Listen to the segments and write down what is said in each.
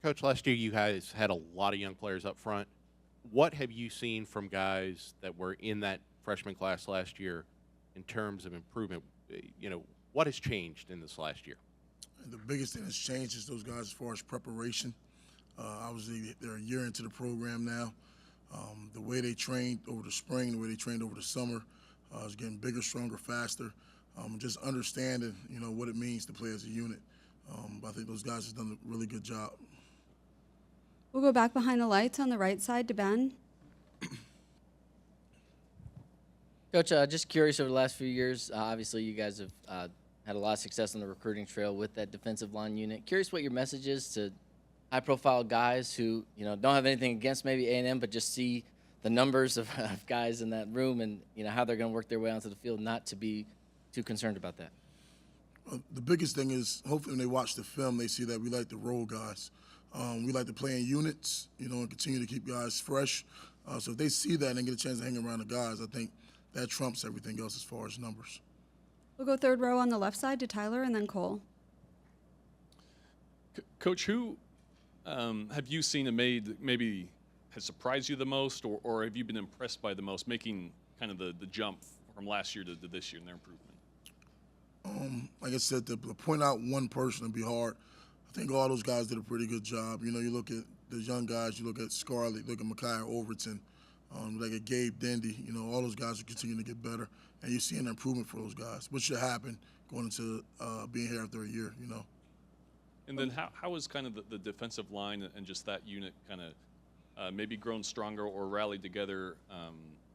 Coach, last year you guys had a lot of young players up front. What have you seen from guys that were in that freshman class last year in terms of improvement? What has changed in this last year? And the biggest thing that's changed is those guys as far as preparation. Obviously, they're a year into the program now. The way they trained over the spring, the way they trained over the summer, is getting bigger, stronger, faster. Just understanding, what it means to play as a unit. I think those guys have done a really good job. We'll go back behind the lights on the right side to Ben. Coach, just curious over the last few years, obviously you guys have had a lot of success on the recruiting trail with that defensive line unit. Curious what your message is to high-profile guys who, don't have anything against maybe A&M, but just see the numbers of guys in that room and, how they're going to work their way onto the field, not to be too concerned about that. The biggest thing is hopefully when they watch the film, they see that we like to roll guys. We like to play in units, and continue to keep guys fresh. So if they see that and they get a chance to hang around the guys, I think that trumps everything else as far as numbers. We'll go third row on the left side to Tyler and then Cole. Coach, who have you seen and made that maybe has surprised you the most, or have you been impressed by the most, making kind of the jump from last year to this year in their improvement? Like I said, to point out one person would be hard. I think all those guys did a pretty good job. You look at the young guys, you look at Scarlett, look at Micaiah Overton, like at Gabe Dendy, all those guys are continuing to get better. And you're seeing an improvement for those guys, which should happen going into being here after a year, And then how is kind of the defensive line and just that unit kind of maybe grown stronger or rallied together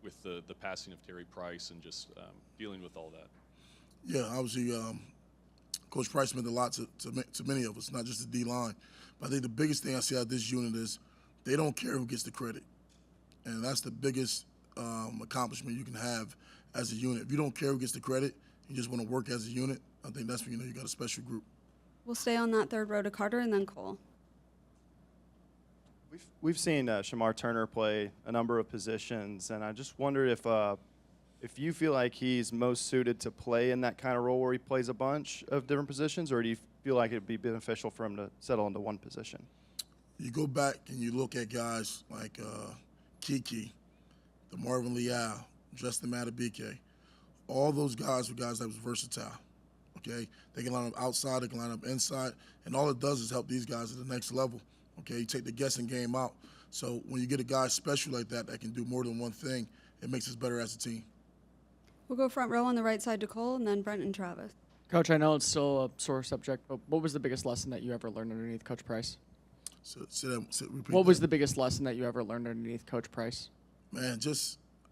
with the passing of Terry Price and just dealing with all that? Yeah, obviously, Coach Price meant a lot to many of us, not just the D-line. But I think the biggest thing I see out of this unit is they don't care who gets the credit. And that's the biggest accomplishment you can have as a unit. If you don't care who gets the credit, you just want to work as a unit, I think that's when you got a special group. We'll stay on that third row to Carter and then Cole. We've seen Shamar Turner play a number of positions, and I just wondered if you feel like he's most suited to play in that kind of role where he plays a bunch of different positions, or do you feel like it would be beneficial for him to settle into one position? You go back and you look at guys like Kiki, the Marvin Leal, Justin Matabike. All those guys were guys that was versatile. Okay, they can line up outside, they can line up inside, and all it does is help these guys at the next level. Okay, you take the guessing game out. So when you get a guy special like that that can do more than one thing, it makes us better as a team. We'll go front row on the right side to Cole and then Brent and Travis. Coach, I know it's still a sore subject, but what was the biggest lesson that you ever learned underneath Coach Price? Repeat What was that. the biggest lesson that you ever learned underneath Coach Price? Man,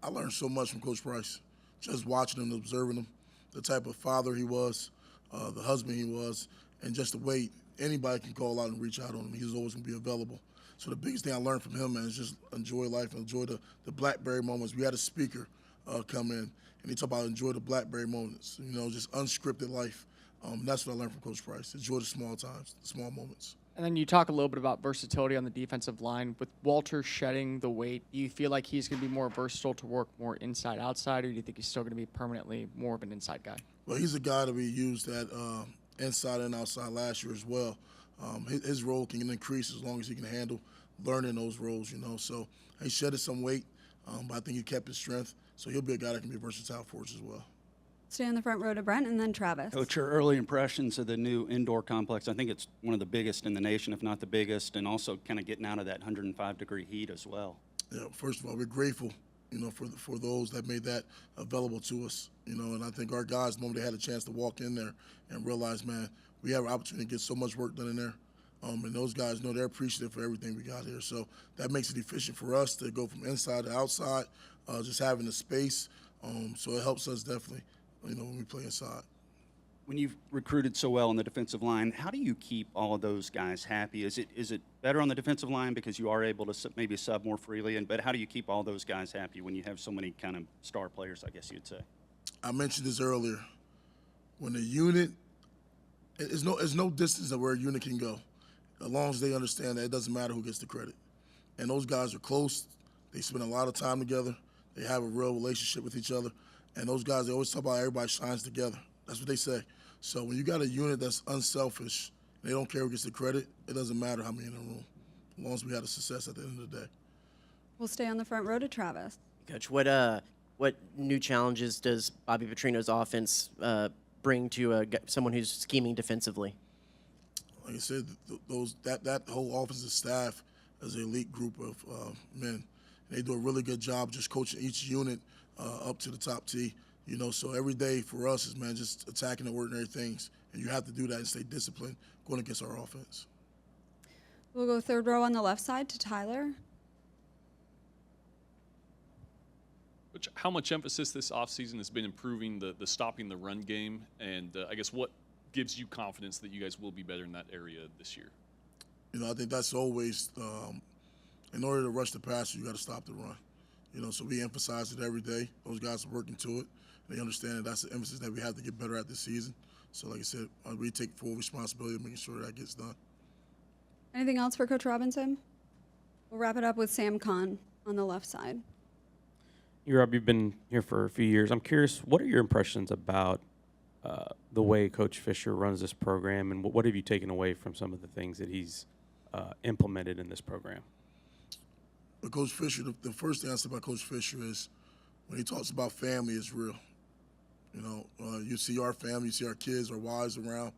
I learned so much from Coach Price. Just watching him, observing him, the type of father he was, the husband he was, and just the way anybody can call out and reach out on him. He's always going to be available. So the biggest thing I learned from him, man, is just enjoy life and enjoy the BlackBerry moments. We had a speaker come in, and he talked about enjoy the BlackBerry moments, just unscripted life. That's what I learned from Coach Price. Enjoy the small times, the small moments. And then you talk a little bit about versatility on the defensive line. With Walter shedding the weight, do you feel like he's going to be more versatile to work more inside, outside, or do you think he's still going to be permanently more of an inside guy? Well, he's a guy that we used at inside and outside last year as well. His role can increase as long as he can handle learning those roles, So he shedded some weight, but I think he kept his strength. So he'll be a guy that can be versatile for us as well. Stay on the front row to Brent and then Travis. Coach, your early impressions of the new indoor complex, I think it's one of the biggest in the nation, if not the biggest, and also kind of getting out of that 105-degree heat as well. Yeah, first of all, we're grateful, for those that made that available to us, and I think our guys, the moment they had a chance to walk in there and realize, man, we have an opportunity to get so much work done in there. And those guys know they're appreciative for everything we got here. So that makes it efficient for us to go from inside to outside, just having the space. So it helps us definitely, when we play inside. When you've recruited so well on the defensive line, how do you keep all of those guys happy? Is it better on the defensive line because you are able to maybe sub more freely? But how do you keep all those guys happy when you have so many kind of star players, I guess you'd say? I mentioned this earlier. When a unit, there's no distance of where a unit can go, as long as they understand that it doesn't matter who gets the credit. And those guys are close. They spend a lot of time together. They have a real relationship with each other. And those guys, they always talk about everybody shines together. That's what they say. So when you got a unit that's unselfish They don't care who gets the credit. It doesn't matter how many in the room, as long as we had a success at the end of the day. We'll stay on the front row to Travis. Coach, what new challenges does Bobby Petrino's offense bring to someone who's scheming defensively? Like I said, that whole offensive staff is an elite group of men. They do a really good job just coaching each unit up to the top tee. You know, so every day for us is, man, just attacking the ordinary things. And you have to do that and stay disciplined going against our offense. We'll go third row on the left side to Tyler. Which, how much emphasis this offseason has been improving the stopping the run game, and I guess what gives you confidence that you guys will be better in that area this year? You know, I think that's always, in order to rush the passer, you got to stop the run. You know, so we emphasize it every day. Those guys are working to it. They understand that that's the emphasis that we have to get better at this season. So, like I said, we take full responsibility of making sure that gets done. Anything else for Coach Robinson? We'll wrap it up with Sam Kahn on the left side. Rob, you've been here for a few years. I'm curious, what are your impressions about the way Coach Fisher runs this program, and what have you taken away from some of the things that he's implemented in this program? But Coach Fisher, the first thing I say about Coach Fisher is when he talks about family, it's real. You know, you see our family, you see our kids, our wives around.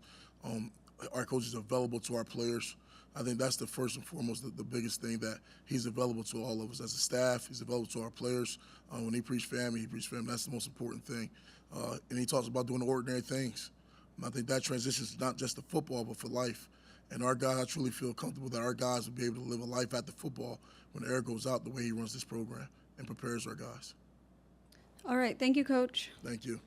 Our coach is available to our players. I think that's the first and foremost, the biggest thing, that he's available to all of us as a staff. He's available to our players. When he preach family, he preach family. That's the most important thing. And he talks about doing ordinary things. And I think that transitions not just to football, but for life. And our guys, I truly feel comfortable that our guys will be able to live a life after football when the air goes out the way he runs this program and prepares our guys. All right. Thank you, Coach. Thank you.